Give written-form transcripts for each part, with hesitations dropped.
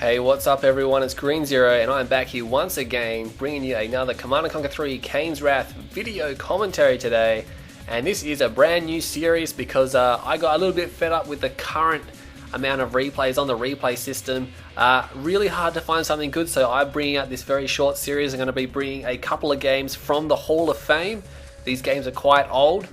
Hey, what's up everyone, it's Green Zero and I'm back here once again bringing you another Command & Conquer 3 Kane's Wrath video commentary today. And this is a brand new series because I got a little bit fed up with the current amount of replays on the replay system. Really hard to find something good, so I'm bringing out this very short series. I'm going to be bringing a couple of games from the Hall of Fame. These games are quite old.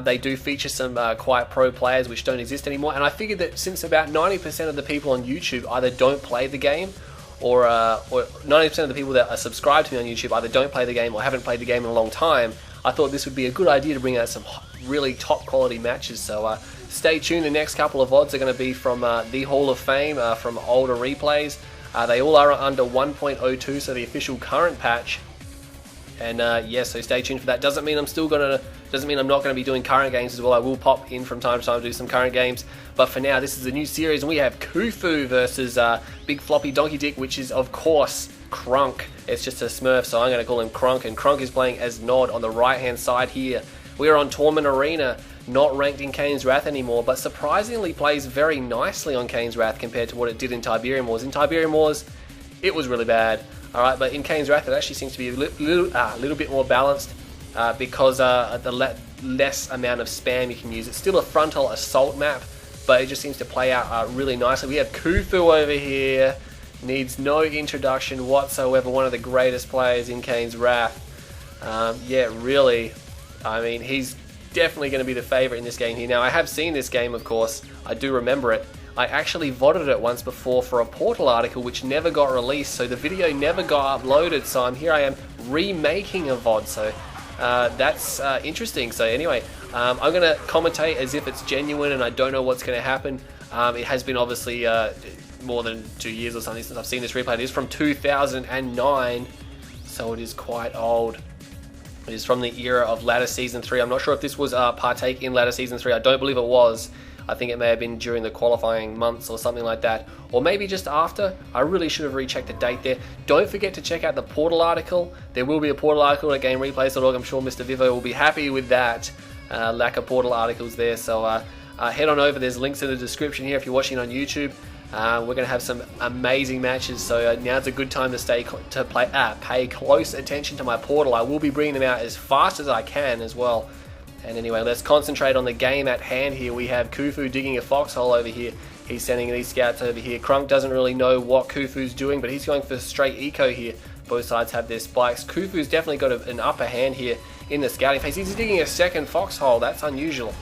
They do feature some quite pro players which don't exist anymore, and I figured that since about 90% of the people on YouTube either don't play the game or 90% of the people that are subscribed to me on YouTube either don't play the game or haven't played the game in a long time, I thought this would be a good idea to bring out some really top quality matches. So stay tuned, the next couple of VODs are going to be from the Hall of Fame, from older replays. They all are under 1.02, so the official current patch. And yeah, so stay tuned for that. Doesn't mean I'm not gonna be doing current games as well. I will pop in from time to time to do some current games. But for now, this is a new series, and we have Khufu versus Big Floppy Donkey Dick, which is of course Crunk. It's just a Smurf, so I'm gonna call him Crunk. And Crunk is playing as Nod on the right hand side here. We are on Tournament Arena, not ranked in Kane's Wrath anymore, but surprisingly plays very nicely on Kane's Wrath compared to what it did in Tiberium Wars. In Tiberium Wars, it was really bad. Alright, but in Kane's Wrath it actually seems to be a little bit more balanced because the less amount of spam you can use. It's still a frontal assault map, but it just seems to play out really nicely. We have Khufu over here, needs no introduction whatsoever, one of the greatest players in Kane's Wrath. Yeah, really, I mean, he's definitely going to be the favourite in this game here. Now, I have seen this game, of course, I do remember it. I actually VODed it once before for a Portal article which never got released, so the video never got uploaded, so here I am remaking a VOD, so that's interesting. So anyway, I'm going to commentate as if it's genuine and I don't know what's going to happen. It has been obviously more than 2 years or something since I've seen this replay. It is from 2009, so it is quite old. It is from the era of Ladder Season 3. I'm not sure if this was partake in Ladder Season 3. I don't believe it was. I think it may have been during the qualifying months or something like that, or maybe just after. I really should have rechecked the date there. Don't forget to check out the Portal article. There will be a Portal article at GameReplays.org. I'm sure Mr. Vivo will be happy with that lack of Portal articles there. So head on over. There's links in the description here if you're watching on YouTube. We're going to have some amazing matches, so now's a good time to pay close attention to my Portal. I will be bringing them out as fast as I can as well. And anyway, let's concentrate on the game at hand here. We have Khufu digging a foxhole over here. He's sending these scouts over here. Crunk doesn't really know what Khufu's doing, but he's going for straight eco here. Both sides have their spikes. Khufu's definitely got an upper hand here in the scouting phase. He's digging a second foxhole. That's unusual.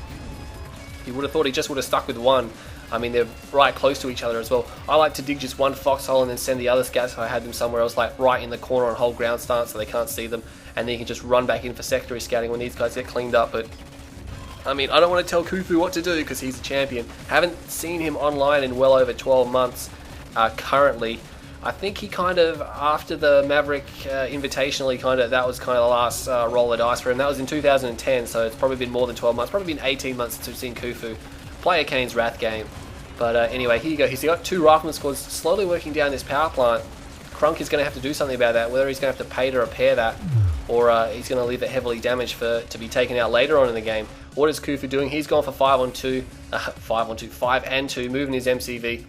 You would have thought he just would have stuck with one. I mean, they're right close to each other as well. I like to dig just one foxhole and then send the other scouts if I had them somewhere else, like right in the corner and hold ground stance so they can't see them. And then you can just run back in for secondary scouting when these guys get cleaned up. But I mean, I don't want to tell Khufu what to do because he's a champion. Haven't seen him online in well over 12 months currently. I think he kind of, after the Maverick Invitational, that was kind of the last roll of dice for him. That was in 2010, so it's probably been more than 12 months. Probably been 18 months since we've seen Khufu play a Kane's Wrath game. But anyway, here you go. He's got two rifleman squads slowly working down this power plant. Crunk is going to have to do something about that, whether he's going to have to pay to repair that or he's going to leave it heavily damaged to be taken out later on in the game. What is Khufu doing? He's gone for 5 and 2, moving his MCV.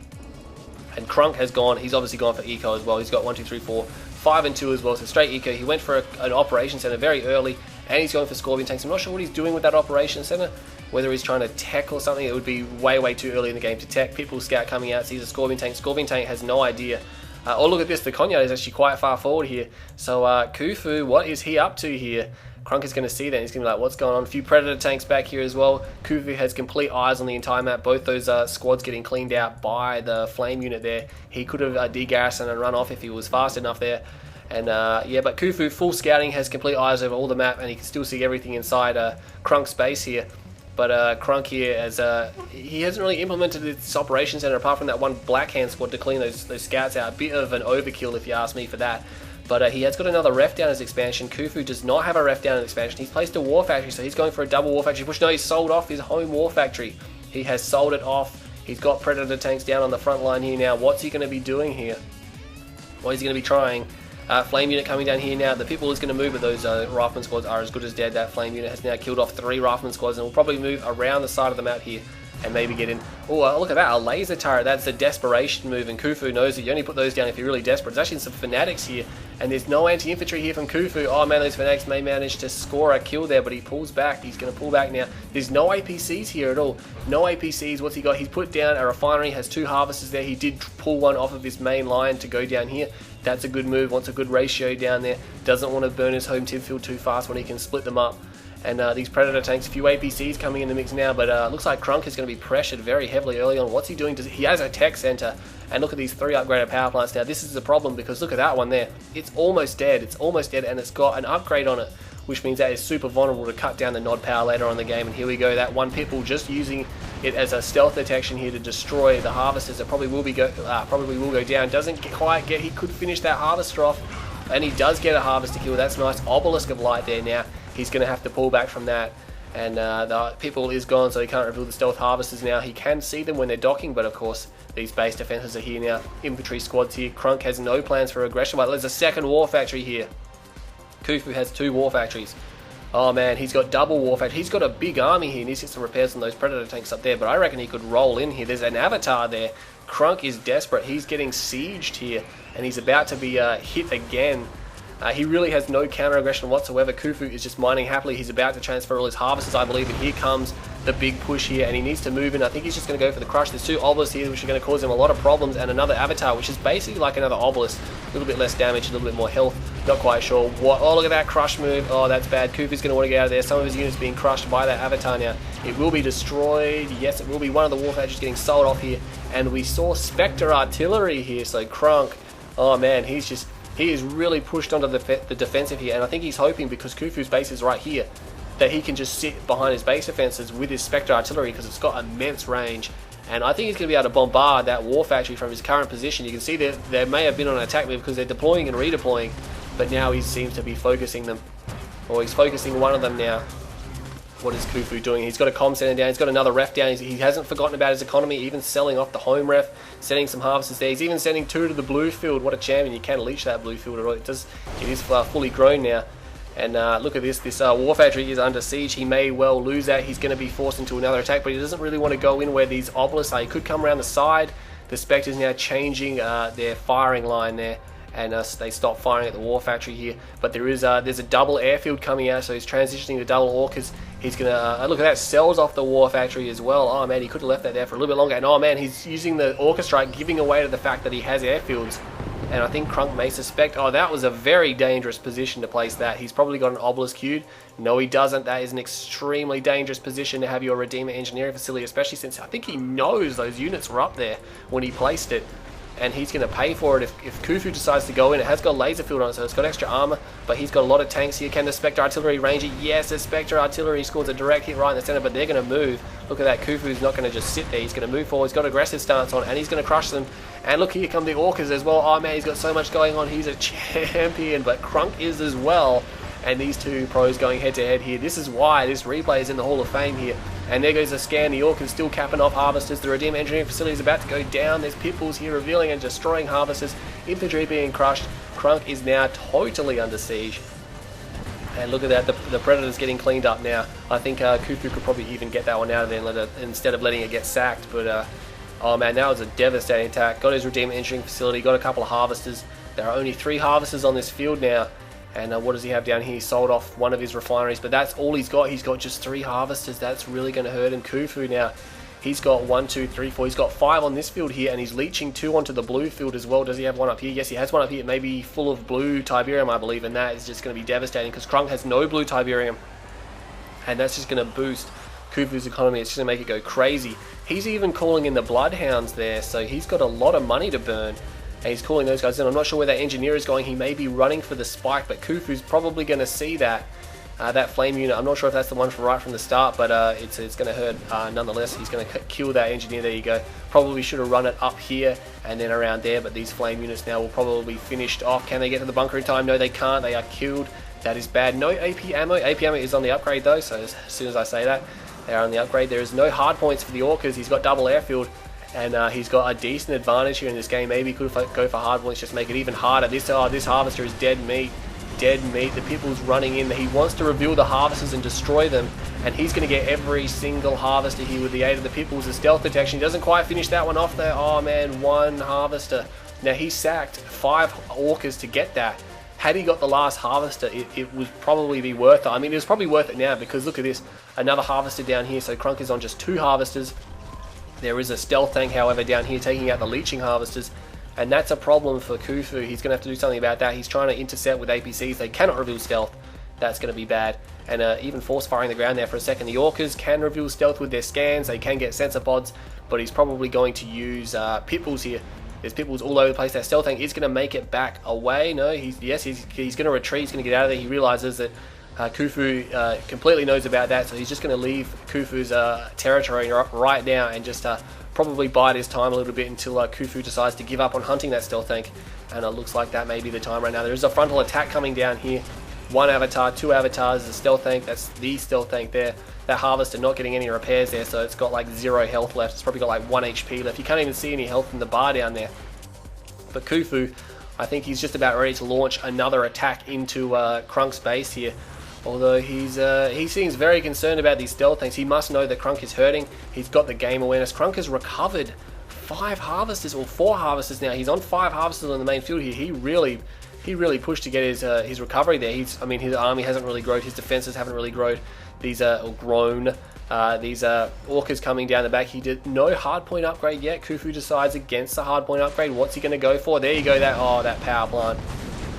And Crunk has gone, he's obviously gone for eco as well. He's got 1, 2, 3, 4, 5 and 2 as well, so straight eco. He went for an operation center very early, and he's going for Scorpion tanks. I'm not sure what he's doing with that operation center, whether he's trying to tech or something. It would be way too early in the game to tech. Pitbull Scout coming out, sees a Scorpion tank. Scorpion tank has no idea. Oh, look at this, the Conyard is actually quite far forward here. So Khufu, what is he up to here? Crunk is going to see that, he's going to be like, what's going on? A few Predator tanks back here as well. Khufu has complete eyes on the entire map. Both those squads getting cleaned out by the flame unit there. He could have de-garrisoned and run off if he was fast enough there. And yeah, but Khufu, full scouting, has complete eyes over all the map, and he can still see everything inside Crunk's base here. But Crunk here, he hasn't really implemented this operation center apart from that one Black Hand squad to clean those scouts out. A bit of an overkill if you ask me for that. But he has got another ref down as expansion. Khufu does not have a ref down as expansion. He's placed a war factory, so he's going for a double war factory push. No, he's sold off his home war factory. He has sold it off. He's got Predator tanks down on the front line here now. What's he going to be doing here? What is he going to be trying? Flame unit coming down here now. The Pitbull is going to move, but those rifleman squads are as good as dead. That flame unit has now killed off 3 rifleman squads and will probably move around the side of the map here. and maybe get in. Oh, look at that, a laser turret. That's a desperation move, and Khufu knows that you only put those down if you're really desperate. There's actually some fanatics here, and there's no anti-infantry here from Khufu. Oh man, those fanatics may manage to score a kill there, but he pulls back. He's going to pull back now. There's no APCs here at all. No APCs. What's he got? He's put down a refinery, has 2 harvesters there. He did pull one off of his main line to go down here. That's a good move. Wants a good ratio down there. Doesn't want to burn his home tib field too fast when he can split them up. And these Predator tanks, a few APCs coming in the mix now, but looks like Crunk is going to be pressured very heavily early on. What's he doing? He has a tech center, and look at these 3 upgraded power plants now. This is the problem, because look at that one there. It's almost dead. It's almost dead, and it's got an upgrade on it, which means that is super vulnerable to cut down the nod power later on in the game. And here we go, that one Pitbull just using it as a stealth detection here to destroy the harvesters. It probably will go down. Doesn't quite get. He could finish that harvester off, and he does get a harvester kill. That's nice. Obelisk of light there now. He's going to have to pull back from that, and the Pitbull is gone, so he can't reveal the stealth harvesters now. He can see them when they're docking, but of course these base defenses are here now. Infantry squads here. Crunk has no plans for aggression, but there's a second war factory here. Khufu has 2 war factories. Oh man, he's got double war factory. He's got a big army here. He needs to get some repairs on those Predator tanks up there, but I reckon he could roll in here. There's an avatar there. Crunk is desperate. He's getting sieged here, and he's about to be hit again. He really has no counter aggression whatsoever. Khufu is just mining happily. He's about to transfer all his harvesters, I believe, and here comes the big push here, and he needs to move in. I think he's just going to go for the crush. There's 2 obelisks here, which are going to cause him a lot of problems, and another avatar, which is basically like another obelisk. A little bit less damage, a little bit more health. Not quite sure what. Oh, look at that crush move. Oh, that's bad. Khufu's going to want to get out of there. Some of his units being crushed by that avatar now. It will be destroyed. Yes, it will be. One of the war factories getting sold off here, and we saw Spectre artillery here, so Crunk. Oh man, he is really pushed onto the defensive here, and I think he's hoping, because Khufu's base is right here, that he can just sit behind his base defenses with his Spectre artillery, because it's got immense range. And I think he's going to be able to bombard that war factory from his current position. You can see that they may have been on an attack move because they're deploying and redeploying, but now he seems to be focusing them, or he's focusing one of them now. What is Khufu doing? He's got a comm center down, he's got another ref down, he hasn't forgotten about his economy, even selling off the home ref, sending some harvesters there. He's even sending 2 to the blue field. What a champion. You can't leech that blue field at all. It is fully grown now. And look at this war factory is under siege. He may well lose that. He's going to be forced into another attack, but he doesn't really want to go in where these obelisks are. He could come around the side. The Spectre's now changing their firing line there, and they stop firing at the war factory here. But there's a double airfield coming out, so he's transitioning to double orcas. He's gonna look at that, sells off the war factory as well. Oh man, he could have left that there for a little bit longer. And oh man, he's using the orca strike, giving away to the fact that he has airfields. And I think Crunk may suspect, oh, that was a very dangerous position to place that. He's probably got an obelisk queued. No, he doesn't. That is an extremely dangerous position to have your Redeemer engineering facility, especially since I think he knows those units were up there when he placed it. And he's going to pay for it if Khufu decides to go in. It has got laser field on it, so it's got extra armor, but he's got a lot of tanks here. Can the Spectre artillery range it? Yes, the Spectre artillery scores a direct hit right in the center, but they're going to move. Look at that, Khufu's not going to just sit there. He's going to move forward. He's got aggressive stance on, and he's going to crush them. And look, here come the orcas as well. Oh man, he's got so much going on. He's a champion, but Crunk is as well. And these 2 pros going head to head here. This is why this replay is in the Hall of Fame here. And there goes the scan. The Orc is still capping off harvesters. The Redeemer engineering facility is about to go down. There's pitbulls here revealing and destroying harvesters. Infantry being crushed. Crunk is now totally under siege. And look at that, the Predator's getting cleaned up now. I think Khufu could probably even get that one out of there instead of letting it get sacked. But oh man, that was a devastating attack. Got his Redeemer engineering facility. Got a couple of harvesters. There are only 3 harvesters on this field now. And what does he have down here? He sold off one of his refineries, but that's all he's got. He's got just 3 harvesters. That's really going to hurt him. Khufu now, he's got 1, 2, 3, 4. He's got 5 on this field here, and he's leeching 2 onto the blue field as well. Does he have one up here? Yes, he has one up here. Maybe full of blue Tiberium, I believe, and that is just going to be devastating because Crunk has no blue Tiberium, and that's just going to boost Khufu's economy. It's just going to make it go crazy. He's even calling in the Bloodhounds there, so he's got a lot of money to burn. And he's calling those guys in. I'm not sure where that engineer is going. He may be running for the spike, but Khufu's probably going to see that flame unit. I'm not sure if that's the one right from the start, but it's going to hurt nonetheless. He's going to kill that engineer. There you go. Probably should have run it up here and then around there, but these flame units now will probably be finished off. Can they get to the bunker in time? No, they can't. They are killed. That is bad. No AP ammo. AP ammo is on the upgrade though, so as soon as I say that, they are on the upgrade. There is no hard points for the Orcas. He's got double airfield. And he's got a decent advantage here in this game. Maybe he could go for hard points, just make it even harder. This harvester is dead meat. dead meat. The Pitbull's running in. He wants to reveal the harvesters and destroy them, and he's going to get every single harvester here with the aid of the Pitbulls. The stealth detection, he doesn't quite finish that one off there. Oh man, one harvester. Now he sacked 5 orcas to get that. Had he got the last harvester, it would probably be worth it. I mean, it's probably worth it now, because look at this, another harvester down here. So Crunk is on just 2 harvesters. There is a stealth tank, however, down here taking out the leeching harvesters, and that's a problem for Khufu. He's going to have to do something about that. He's trying to intercept with APCs. They cannot reveal stealth. That's going to be bad. And even force firing the ground there for a second. The orcas can reveal stealth with their scans. They can get sensor pods, but he's probably going to use Pitbulls here. There's Pitbulls all over the place. That stealth tank is going to make it back away. No, he's going to retreat. He's going to get out of there. He realizes that Khufu completely knows about that, so he's just going to leave Khufu's territory right now and just probably bide his time a little bit until Khufu decides to give up on hunting that stealth tank. And it looks like that may be the time right now. There is a frontal attack coming down here. 1 avatar, 2 avatars, the stealth tank. That's the stealth tank there. That harvester not getting any repairs there, so it's got like 0 health left. It's probably got like 1 HP left. You can't even see any health in the bar down there. But Khufu, I think he's just about ready to launch another attack into Crunk's base here. Although he seems very concerned about these stealth tanks. He must know that Crunk is hurting. He's got the game awareness. Crunk has recovered 5 harvesters, or 4 harvesters now. He's on 5 harvesters on the main field here. He really pushed to get his recovery there. I mean, his army hasn't really grown. His defenses haven't really grown. These orcas coming down the back. He did no hardpoint upgrade yet. Khufu decides against the hardpoint upgrade. What's he going to go for? There you go. That power plant.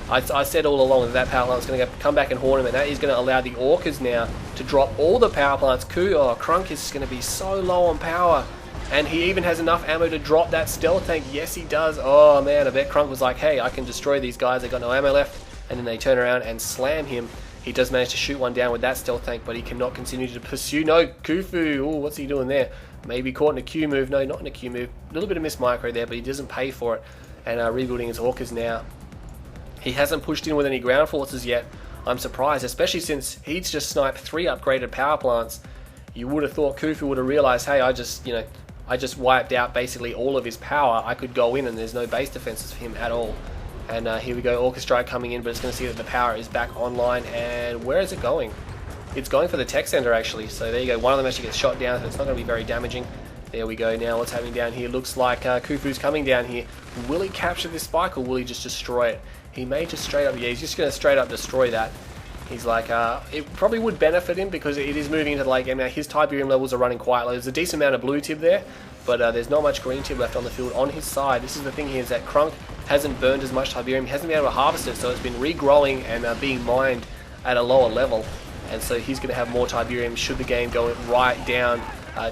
I said all along that power plant was going to come back and haunt him, and that is going to allow the orcas now to drop all the power plants. Crunk is going to be so low on power, and he even has enough ammo to drop that stealth tank. Yes, he does. Oh man, I bet Crunk was like, hey, I can destroy these guys. They got no ammo left, and then they turn around and slam him. He does manage to shoot one down with that stealth tank, but he cannot continue to pursue. No, Khufu. Oh, what's he doing there? Maybe caught in a Q move. No, not in a Q move. A little bit of miss micro there, but he doesn't pay for it. And rebuilding his orcas now. He hasn't pushed in with any ground forces yet. I'm surprised, especially since he's just sniped 3 upgraded power plants. You would have thought Khufu would have realized, hey, I just wiped out basically all of his power. I could go in and there's no base defenses for him at all. And here we go, Orca Strike coming in, but it's going to see that the power is back online. And where is it going? It's going for the tech center actually. So there you go, one of them actually gets shot down, so it's not going to be very damaging. There we go. Now what's happening down here? Looks like Khufu's coming down here. Will he capture this spike, or will he just destroy it? He may just straight up, yeah, he's just going to straight up destroy that. He's like, it probably would benefit him because it is moving into the late game now. His Tiberium levels are running quite low. There's a decent amount of blue tib there, but there's not much green tib left on the field on his side. This is the thing here, is that Crunk hasn't burned as much Tiberium. He hasn't been able to harvest it, so it's been regrowing and being mined at a lower level. And so he's going to have more Tiberium should the game go right down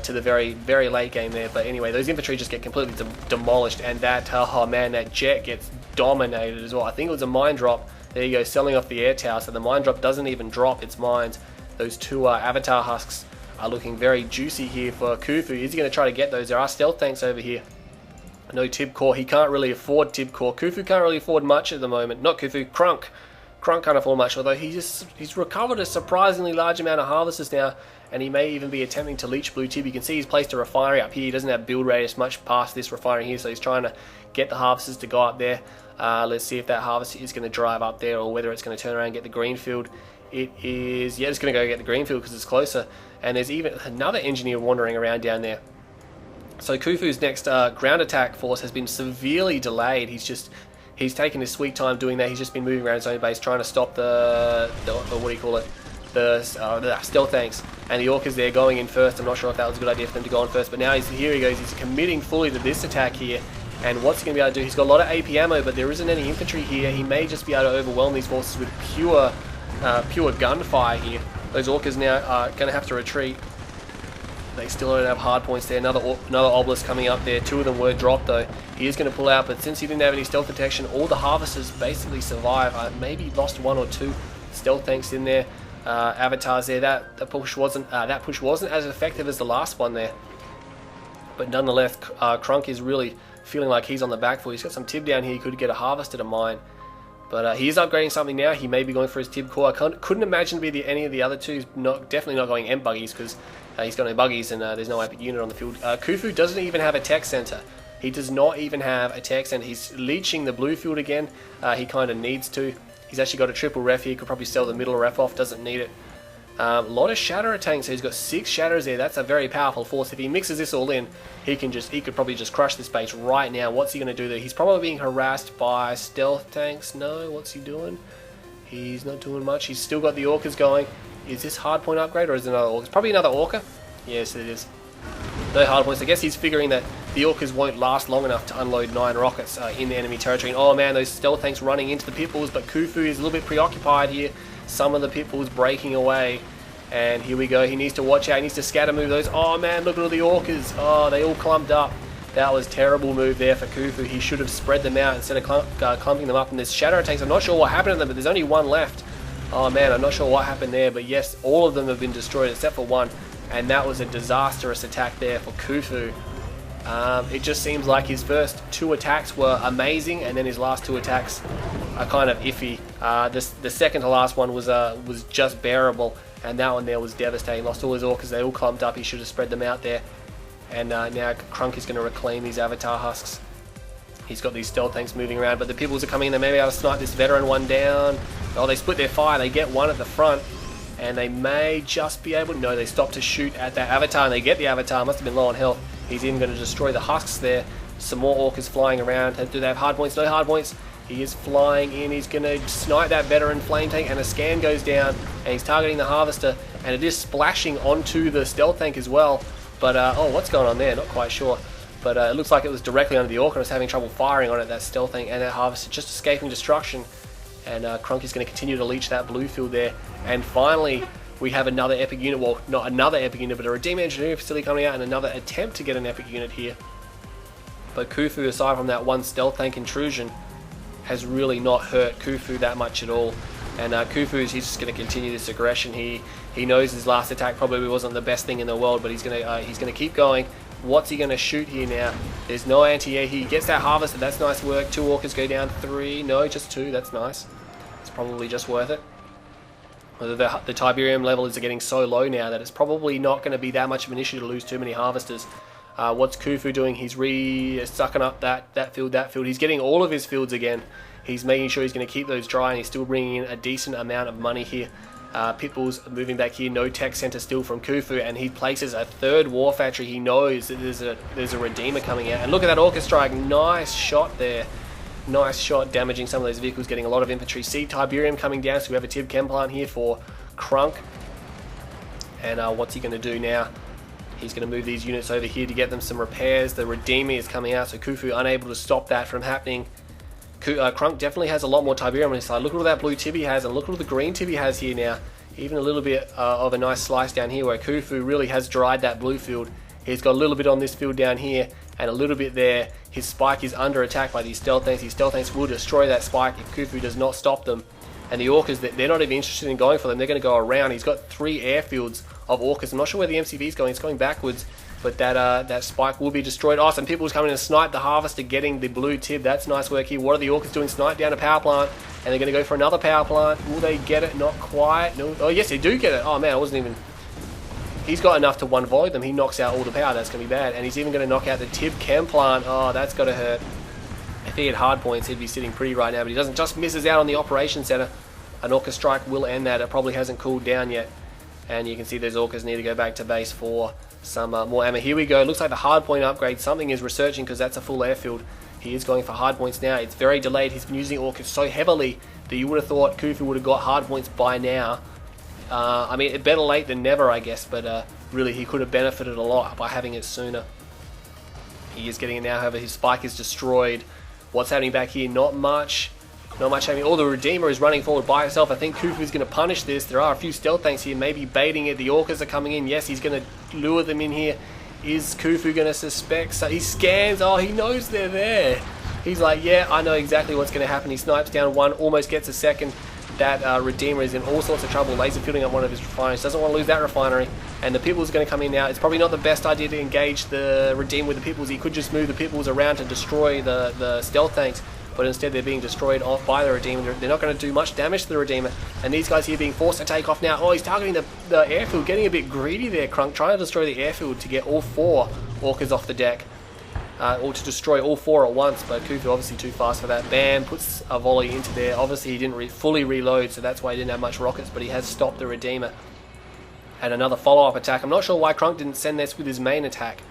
to the very, very late game there. But anyway, those infantry just get completely demolished, and that, oh man, that jet gets dominated as well. I think it was a mine drop. There you go, selling off the air tower, so the mine drop doesn't even drop its mines. Those 2 avatar husks are looking very juicy here for Khufu. Is he going to try to get those? There are stealth tanks over here. No tib core. He can't really afford tib core. Khufu can't really afford much at the moment. Not Khufu, Crunk. Crunk can't afford much, although he's recovered a surprisingly large amount of harvesters now, and he may even be attempting to leech blue tib. You can see he's placed a refinery up here. He doesn't have build radius much past this refinery here, so he's trying to get the harvesters to go up there. Let's see if that harvester is going to drive up there, or whether it's going to turn around and get the greenfield. It is, yeah, it's going to go get the greenfield because it's closer. And there's even another engineer wandering around down there. So Khufu's next ground attack force has been severely delayed. He's taken his sweet time doing that. He's just been moving around his own base trying to stop the what do you call it? The stealth tanks. And the orcas there going in first. I'm not sure if that was a good idea for them to go on first, but now here he goes. He's committing fully to this attack here. And what's he going to be able to do? He's got a lot of AP ammo, but there isn't any infantry here. He may just be able to overwhelm these forces with pure gunfire here. Those orcas now are going to have to retreat. They still don't have hard points there. Another obelisk coming up there. 2 of them were dropped though. He is going to pull out, but since he didn't have any stealth detection, all the harvesters basically survive. Maybe lost 1 or 2 stealth tanks in there. Avatars there. That push wasn't as effective as the last one there. But nonetheless, Crunk is really feeling like he's on the back foot. He's got some tib down here. He could get a harvester to mine. But he is upgrading something now. He may be going for his tib core. I couldn't imagine to be any of the other two. Definitely not going M buggies, because he's got no buggies and there's no epic unit on the field. Khufu doesn't even have a tech center. He does not even have a tech center. He's leeching the blue field again. He kind of needs to. He's actually got a triple ref here. Could probably sell the middle ref off. Doesn't need it. A lot of Shatterer tanks, so he's got 6 Shatterers there. That's a very powerful force. If he mixes this all in, he could probably just crush this base right now. What's he going to do there? He's probably being harassed by stealth tanks. No, what's he doing? He's not doing much. He's still got the Orcas going. Is this hardpoint upgrade or is it another Orca? It's probably another Orca. Yes, it is. No hardpoints. I guess he's figuring that the Orcas won't last long enough to unload 9 rockets in the enemy territory. And oh man, those stealth tanks running into the pit bulls, but Khufu is a little bit preoccupied here. Some of the pit bulls breaking away. And here we go. He needs to watch out. He needs to scatter move those. Oh man, look at all the Orcas. Oh, they all clumped up. That was a terrible move there for Khufu. He should have spread them out instead of clumping them up. And there's Shadow tanks. I'm not sure what happened to them, but there's only one left. Oh man, I'm not sure what happened there. But yes, all of them have been destroyed except for one. And that was a disastrous attack there for Khufu. It just seems like his first 2 attacks were amazing, and then his last 2 attacks are kind of iffy. The second to last one was just bearable, and that one there was devastating. Lost all his Orcas, they all clumped up. He should have spread them out there. And now Crunk is going to reclaim these Avatar husks. He's got these stealth tanks moving around, but the Pibbles are coming in. They may be able to snipe this veteran one down. Oh, they split their fire. They get one at the front, and they may just be able... No, they stop to shoot at that Avatar, and they get the Avatar. Must have been low on health. He's even going to destroy the husks there. Some more Orcas flying around. Do they have hard points? No hard points. He is flying in. He's going to snipe that veteran flame tank, and a scan goes down, and he's targeting the harvester, and it is splashing onto the stealth tank as well. But oh, what's going on there? Not quite sure. But it looks like it was directly under the Orca and was having trouble firing on it, that stealth tank, and that harvester just escaping destruction. And Crunk is going to continue to leech that blue field there. And finally, we have another epic unit. Well, not another epic unit, but a Redeemer Engineering Facility coming out, and another attempt to get an epic unit here. But Khufu, aside from that one stealth tank intrusion, has really not hurt Khufu that much at all. And Khufu, he's just going to continue this aggression. He knows his last attack probably wasn't the best thing in the world, but he's going to keep going. What's he going to shoot here now? There's no anti-air. He gets that harvester. That's nice work. 2 Orcas go down. 3. No, just 2. That's nice. It's probably just worth it. The Tiberium levels are getting so low now that it's probably not going to be that much of an issue to lose too many harvesters. What's Khufu doing? He's sucking up that field. He's getting all of his fields again. He's making sure he's going to keep those dry, and he's still bringing in a decent amount of money here. Pitbull's moving back here. No tech center still from Khufu, and he places a 3rd war factory. He knows that there's a Redeemer coming out. And look at that Orca strike. Nice shot there. Nice shot, damaging some of those vehicles, getting a lot of infantry. See Tiberium coming down, so we have a Tib Chem plant here for Crunk. And what's he going to do now? He's going to move these units over here to get them some repairs. The Redeemer is coming out, so Khufu unable to stop that from happening. Crunk definitely has a lot more Tiberium on his side. Look at all that blue Tib he has, and look at all the green Tib he has here now. Even a little bit of a nice slice down here where Khufu really has dried that blue field. He's got a little bit on this field down here, and a little bit there. His spike is under attack by these stealth tanks. These stealth tanks will destroy that spike if Khufu does not stop them. And the Orcas, they're not even interested in going for them. They're going to go around. He's got 3 airfields of Orcas. I'm not sure where the MCV is going. It's going backwards. But that spike will be destroyed. Oh, some people's coming in to snipe the harvester, getting the blue Tib. That's nice work here. What are the Orcas doing? Snipe down a power plant. And they're going to go for another power plant. Will they get it? Not quite. No. Oh, yes, they do get it. Oh, man, I wasn't even... He's got enough to one void them. He knocks out all the power. That's going to be bad. And he's even going to knock out the Tib Chem plant. Oh, that's got to hurt. If he had hard points, he'd be sitting pretty right now. But he doesn't. Just misses out on the operation center. An Orca strike will end that. It probably hasn't cooled down yet. And you can see those Orcas need to go back to base for some more ammo. Here we go. Looks like the hard point upgrade. Something is researching because that's a full airfield. He is going for hard points now. It's very delayed. He's been using Orcas so heavily that you would have thought Khufu would have got hard points by now. I mean, better late than never, I guess, but really he could have benefited a lot by having it sooner. He is getting it now, however, his spike is destroyed. What's happening back here? Not much. Not much happening. Oh, the Redeemer is running forward by itself. I think Khufu is going to punish this. There are a few stealth tanks here, maybe baiting it. The Orcas are coming in. Yes, he's going to lure them in here. Is Khufu going to suspect? So he scans. Oh, he knows they're there. He's like, yeah, I know exactly what's going to happen. He snipes down one, almost gets a second. That Redeemer is in all sorts of trouble, laser fielding up one of his refineries. Doesn't want to lose that refinery. And the Pitbulls are going to come in now. It's probably not the best idea to engage the Redeemer with the Pitbulls. He could just move the Pitbulls around to destroy the stealth tanks. But instead they're being destroyed by the Redeemer. They're not going to do much damage to the Redeemer. And these guys here being forced to take off now. Oh, he's targeting the airfield. Getting a bit greedy there, Crunk. Trying to destroy the airfield to get all 4 Orcas off the deck. or to destroy all 4 at once, but Khufu obviously too fast for that. Bam, puts a volley into there. Obviously he didn't fully reload, so that's why he didn't have much rockets, but he has stopped the Redeemer. And another follow-up attack. I'm not sure why Crunk didn't send this with his main attack,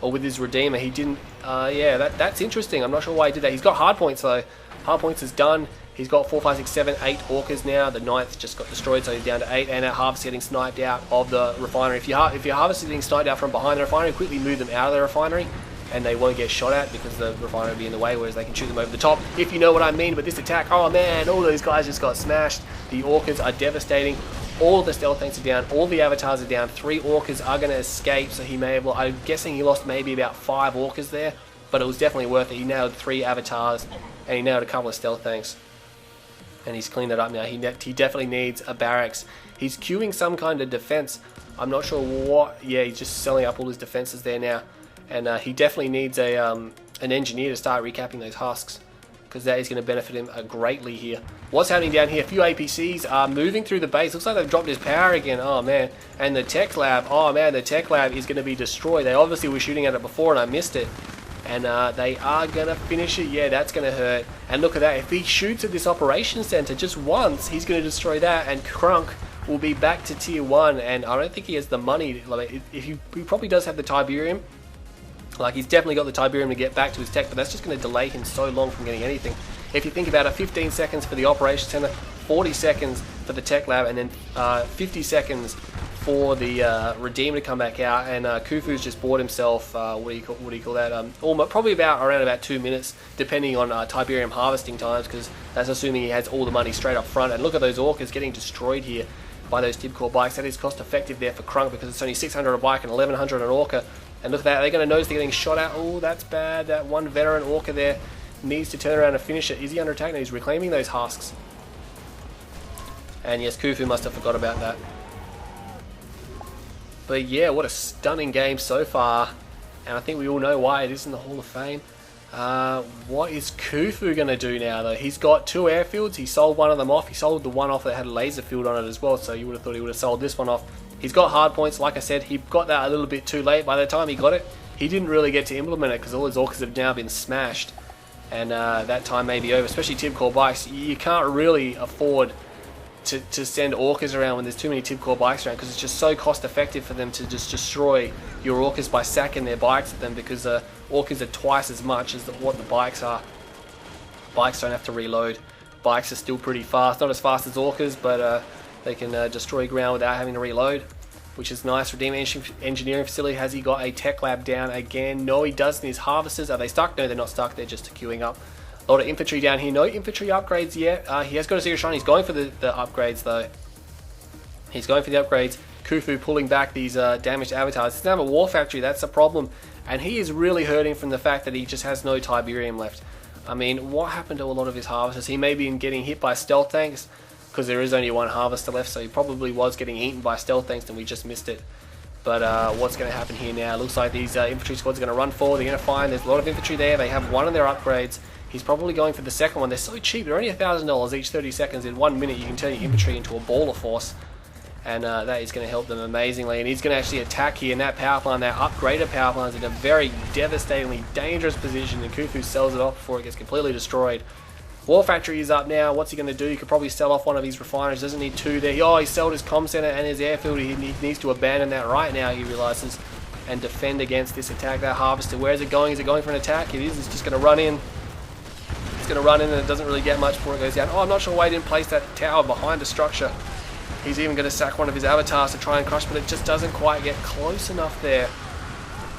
or with his Redeemer. He didn't, yeah, that's interesting. I'm not sure why he did that. He's got hard points though. Hard points is done. He's got 4, 5, 6, 7, 8 Orcas now. The 9th just got destroyed, so he's down to 8. And at Harvest getting sniped out of the refinery. If your Harvest is getting sniped out from behind the refinery, quickly move them out of the refinery, and they won't get shot at because the refinery will be in the way, whereas they can shoot them over the top, if you know what I mean. But this attack, oh man, all those guys just got smashed. The Orcas are devastating. All of the stealth tanks are down, all the avatars are down. 3 Orcas are going to escape, so he may have, I'm guessing he lost maybe about 5 Orcas there, but it was definitely worth it. He nailed 3 avatars, and he nailed a couple of stealth tanks. And he's cleaned it up now. He definitely needs a barracks. He's queuing some kind of defense. I'm not sure what. Yeah, he's just selling up all his defenses there now. And he definitely needs an engineer to start recapping those husks, because that is going to benefit him greatly here. What's happening down here? A few APCs are moving through the base. Looks like they've dropped his power again. Oh man. And the tech lab. Oh man, the tech lab is going to be destroyed. They obviously were shooting at it before and I missed it. And they are going to finish it. Yeah, that's going to hurt. And look at that. If he shoots at this operations center just once, he's going to destroy that. And Crunk will be back to tier 1. And I don't think he has the money. Like, he probably does have the Tiberium. Like, he's definitely got the Tiberium to get back to his tech, but that's just going to delay him so long from getting anything. If you think about it, 15 seconds for the operations center, 40 seconds for the tech lab, and then 50 seconds for the Redeemer to come back out. And Khufu's just bought himself, what do you call that? Probably around about 2 minutes, depending on Tiberium harvesting times, because that's assuming he has all the money straight up front. And look at those Orcas getting destroyed here by those Tibcore bikes. That is cost effective there for Crunk, because it's only 600 a bike and 1100 an Orca. And look at that, they're going to notice they're getting shot at. Oh, that's bad. That one veteran Orca there needs to turn around and finish it. Is he under attack? No, he's reclaiming those husks. And yes, Khufu must have forgot about that. But yeah, what a stunning game so far. And I think we all know why it is in the Hall of Fame. What is Khufu going to do now, though? He's got 2 airfields. He sold one of them off. He sold the one off that had a laser field on it as well, so you would have thought he would have sold this one off. He's got hard points. Like I said, he got that a little bit too late. By the time he got it, he didn't really get to implement it because all his Orcas have now been smashed. And that time may be over, especially Tibcore bikes. You can't really afford to send Orcas around when there's too many Tibcore bikes around, because it's just so cost effective for them to just destroy your Orcas by sacking their bikes at them, because Orcas are twice as much as what the bikes are. Bikes don't have to reload. Bikes are still pretty fast, not as fast as Orcas, but they can destroy ground without having to reload, which is nice. Redeemer Engineering Facility, has he got a tech lab down again? No, he doesn't. His harvesters, are they stuck? No, they're not stuck. They're just queuing up. A lot of infantry down here. No infantry upgrades yet. He has got a Zero Shrine. He's going for the upgrades, though. He's going for the upgrades. Khufu pulling back these damaged avatars. He doesn't have a war factory. That's the problem. And he is really hurting from the fact that he just has no Tiberium left. I mean, what happened to a lot of his harvesters? He may be getting hit by stealth tanks, because there is only one harvester left, so he probably was getting eaten by stealth tanks and we just missed it. But what's going to happen here now? Looks like these infantry squads are going to run forward. They're going to find there's a lot of infantry there. They have one of their upgrades. He's probably going for the second one. They're so cheap. They're only $1,000 each 30 seconds. In 1 minute, you can turn your infantry into a baller force. And that is going to help them amazingly. And he's going to actually attack here in that power plant. That upgraded power plant is in a very devastatingly dangerous position. And Khufu sells it off before it gets completely destroyed. War Factory is up now. What's he going to do? He could probably sell off one of his refineries. Doesn't need 2 there. Oh, he sold his comm center and his airfield. He needs to abandon that right now, he realizes, and defend against this attack. That harvester, where is it going? Is it going for an attack? It is. It's just going to run in. It's going to run in, and it doesn't really get much before it goes down. Oh, I'm not sure why he didn't place that tower behind the structure. He's even going to sack one of his avatars to try and crush, but it just doesn't quite get close enough there.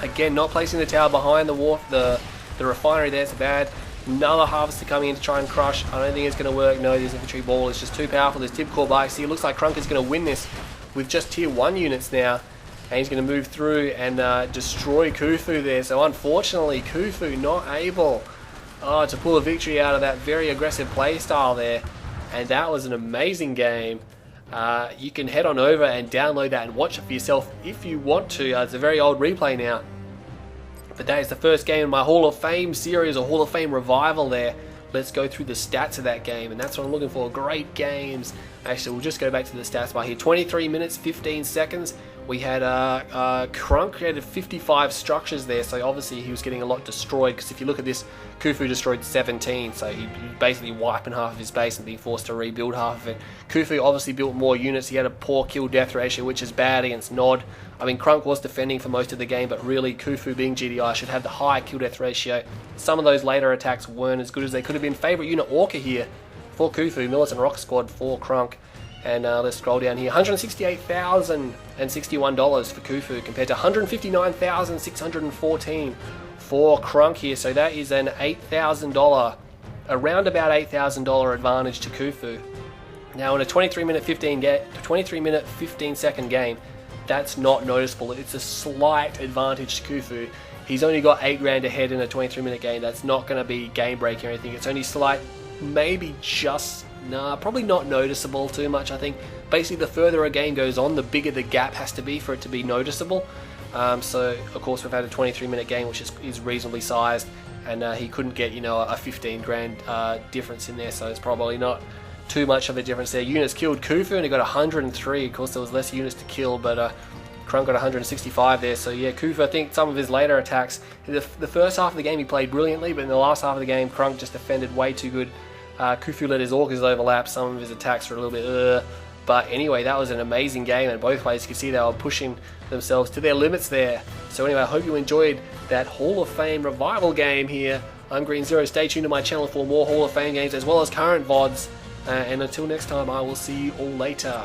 Again, not placing the tower behind the refinery there. It's bad. Another harvester coming in to try and crush. I don't think it's going to work. No, this infantry ball is just too powerful. There's Tibcore bikes. See, it looks like Crunk is going to win this with just tier 1 units now. And he's going to move through and destroy Khufu there. So unfortunately, Khufu not able to pull a victory out of that very aggressive play style there. And that was an amazing game. You can head on over and download that and watch it for yourself if you want to. It's a very old replay now. But that is the first game in my Hall of Fame series, or Hall of Fame revival there. Let's go through the stats of that game, and that's what I'm looking for. Great games, Actually, we'll just go back to the stats bar here. 23 minutes, 15 seconds. We had Crunk created 55 structures there, so obviously he was getting a lot destroyed, because if you look at this, Khufu destroyed 17, so he basically wiping half of his base and being forced to rebuild half of it. Khufu obviously built more units. He had a poor kill-death ratio, which is bad against Nod. I mean, Crunk was defending for most of the game, but really Khufu, being GDI, should have the high kill-death ratio. Some of those later attacks weren't as good as they could have been. Favourite unit Orca here for Khufu, Militant Rock Squad for Crunk. And let's scroll down here. $168,061 for Khufu compared to $159,614 for Crunk here. So that is an $8,000, around about $8,000 advantage to Khufu. Now in a 23 minute 15 second game, that's not noticeable. It's a slight advantage to Khufu. He's only got 8 grand ahead in a 23 minute game. That's not going to be game breaking or anything. It's only slight, maybe just, probably not noticeable too much, I think. Basically, the further a game goes on, the bigger the gap has to be for it to be noticeable. So, of course, we've had a 23 minute game, which is reasonably sized, and he couldn't get, a 15 grand difference in there, so it's probably not too much of a difference there. Units killed Khufu, and he got 103. Of course, there was less units to kill, but Crunk got 165 there. So yeah, Khufu, I think some of his later attacks, the first half of the game he played brilliantly, but in the last half of the game, Crunk just defended way too good. Khufu let his Orcas overlap. Some of his attacks were a little bit but anyway, that was an amazing game, and both ways you could see they were pushing themselves to their limits there. So anyway, I hope you enjoyed that Hall of Fame revival game here. I'm Green Zero. Stay tuned to my channel for more Hall of Fame games as well as current VODs. And until next time, I will see you all later.